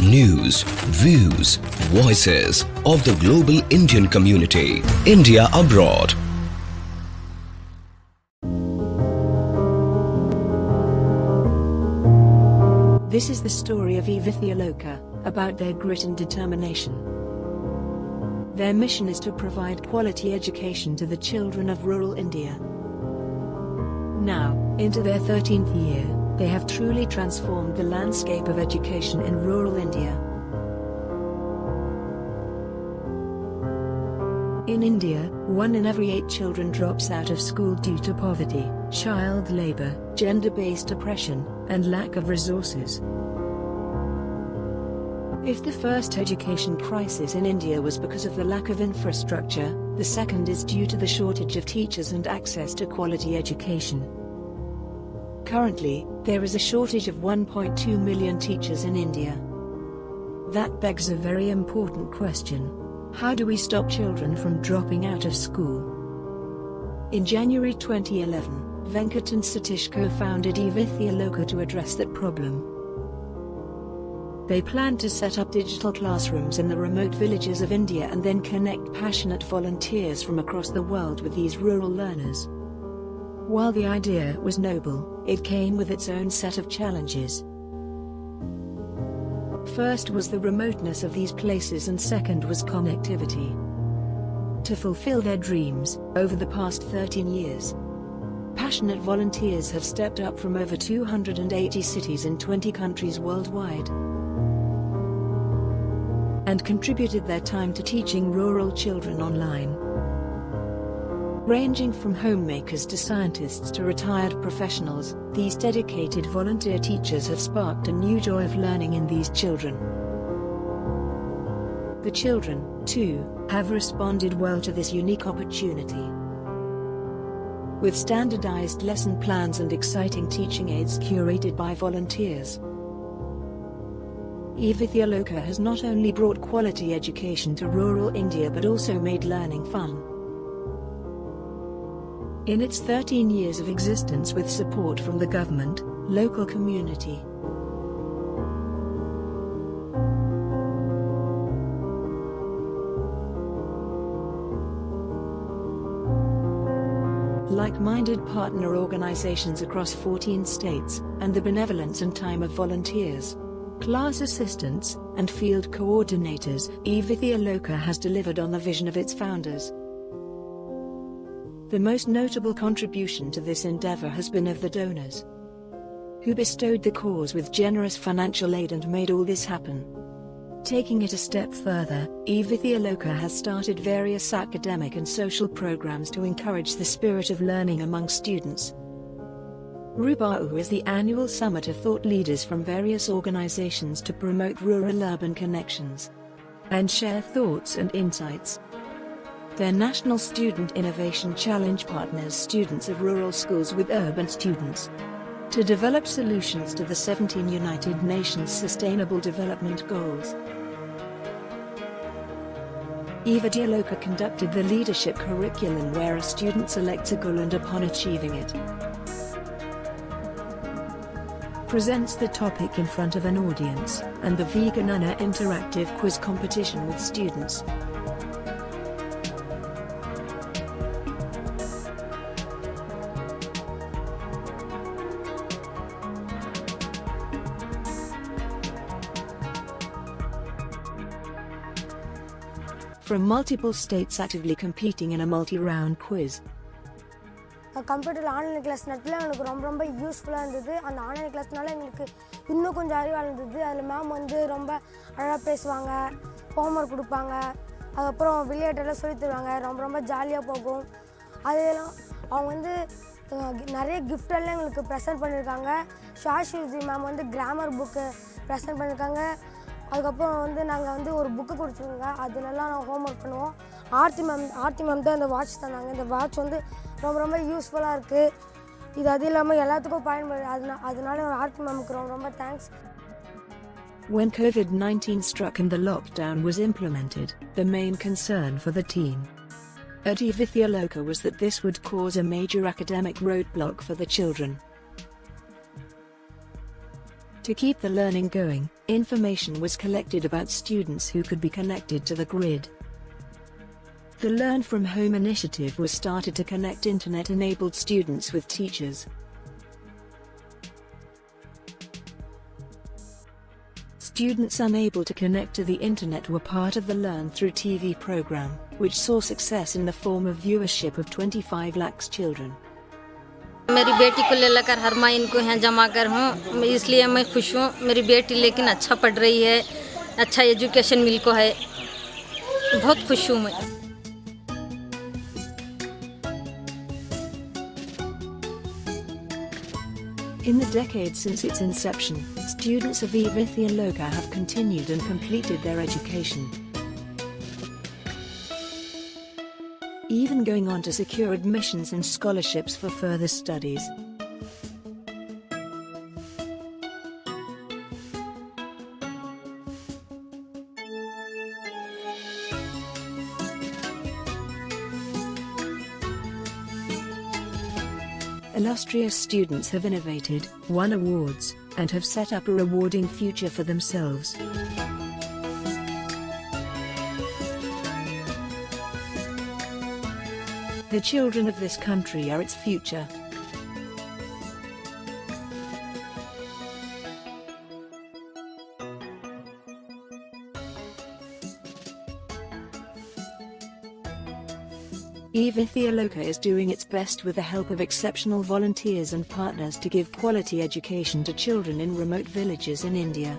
news, views, voices of the global Indian community. India abroad. This is the story of EVidyaloka, about their grit and determination. Their mission is to provide quality education to the children of rural India. Now, into their 13th year, they have truly transformed the landscape of education in rural India. In India, 1 in every 8 children drops out of school due to poverty, child labor, gender-based oppression, and lack of resources. If the first education crisis in India was because of the lack of infrastructure, the second is due to the shortage of teachers and access to quality education. Currently, there is a shortage of 1.2 million teachers in India. That begs a very important question. How do we stop children from dropping out of school? In January 2011, Venkat and Satish co-founded EVidyaloka to address that problem. They plan to set up digital classrooms in the remote villages of India and then connect passionate volunteers from across the world with these rural learners. While the idea was noble, it came with its own set of challenges. First was the remoteness of these places and second was connectivity. To fulfill their dreams, over the past 13 years, passionate volunteers have stepped up from over 280 cities in 20 countries worldwide and contributed their time to teaching rural children online. Ranging from homemakers to scientists to retired professionals, these dedicated volunteer teachers have sparked a new joy of learning in these children. The children, too, have responded well to this unique opportunity. With standardized lesson plans and exciting teaching aids curated by volunteers, EVidyaloka has not only brought quality education to rural India but also made learning fun. In its 13 years of existence with support from the government, local community, like-minded partner organizations across 14 states, and the benevolence and time of volunteers, class assistants, and field coordinators, EVidyaloka has delivered on the vision of its founders. The most notable contribution to this endeavor has been of the donors, who bestowed the cause with generous financial aid and made all this happen. Taking it a step further, EVidyaloka has started various academic and social programs to encourage the spirit of learning among students. Rubau is the annual summit of thought leaders from various organizations to promote rural-urban connections and share thoughts and insights. Their National Student Innovation Challenge partners students of rural schools with urban students to develop solutions to the 17 United Nations Sustainable Development Goals. EVidyaloka conducted the leadership curriculum where a student selects a goal and upon achieving it, presents the topic in front of an audience, and the Veganana interactive quiz competition with students. From multiple states actively competing in a multi-round quiz. Computer online class நேரத்தில் எனக்கு ரொம்ப யூஸ்ஃபுல்லாக இருந்தது. அந்த online கிளாஸ்னால எங்களுக்கு இன்னும் கொஞ்சம் அறிவாக இருந்தது. அதில் மேம் வந்து ரொம்ப அழகாக பேசுவாங்க, ஹோம்ஒர்க் கொடுப்பாங்க, அதுக்கப்புறம் விளையாட்டெல்லாம் சொல்லி தருவாங்க. ரொம்ப ஜாலியாக போகும். அதெல்லாம் அவங்க வந்து நிறைய கிஃப்டெல்லாம் எங்களுக்கு ப்ரெசென்ட் பண்ணியிருக்காங்க. ஷாஷிஜி மேம் வந்து கிராமர் புக்கு ப்ரெசென்ட் பண்ணியிருக்காங்க. அதுக்கப்புறம் வந்து நாங்கள் வந்து ஒரு புக்கு கொடுத்துருங்க, அதிலெல்லாம் நாங்கள் ஹோம்ஒர்க் பண்ணுவோம். ஆர்த்தி மேம் தான் இந்த வாட்ச் தந்தாங்க. இந்த வாட்ச் வந்து ரொம்ப யூஸ்ஃபுல்லாக இருக்குது. இது அது இல்லாமல் எல்லாத்துக்கும் பயன்படுது. அதனால ஆர்த்தி மேமுக்கு ரொம்ப thanks. When COVID-19 struck and the lockdown was implemented, the main concern for the team at EVidyaloka was that this would cause a major academic roadblock for the children. To keep the learning going, information was collected about students who could be connected to the grid. The Learn from Home initiative was started to connect internet-enabled students with teachers. Students unable to connect to the internet were part of the Learn Through TV program, which saw success in the form of viewership of 25 lakhs children. मेरी बेटी को ले लेकर हर माह इनको यहाँ जमा कर हूँ, इसलिए मैं खुश हूँ। मेरी बेटी लेकिन अच्छा पढ़ रही है, अच्छा एजुकेशन मिल को है, बहुत खुश हूँ मैं। In the decades since its inception, students of EVidyaloka have continued and completed their education, even going on to secure admissions and scholarships for further studies. Illustrious students have innovated, won awards, and have set up a rewarding future for themselves. The children of this country are its future. EVidyaloka is doing its best with the help of exceptional volunteers and partners to give quality education to children in remote villages in India.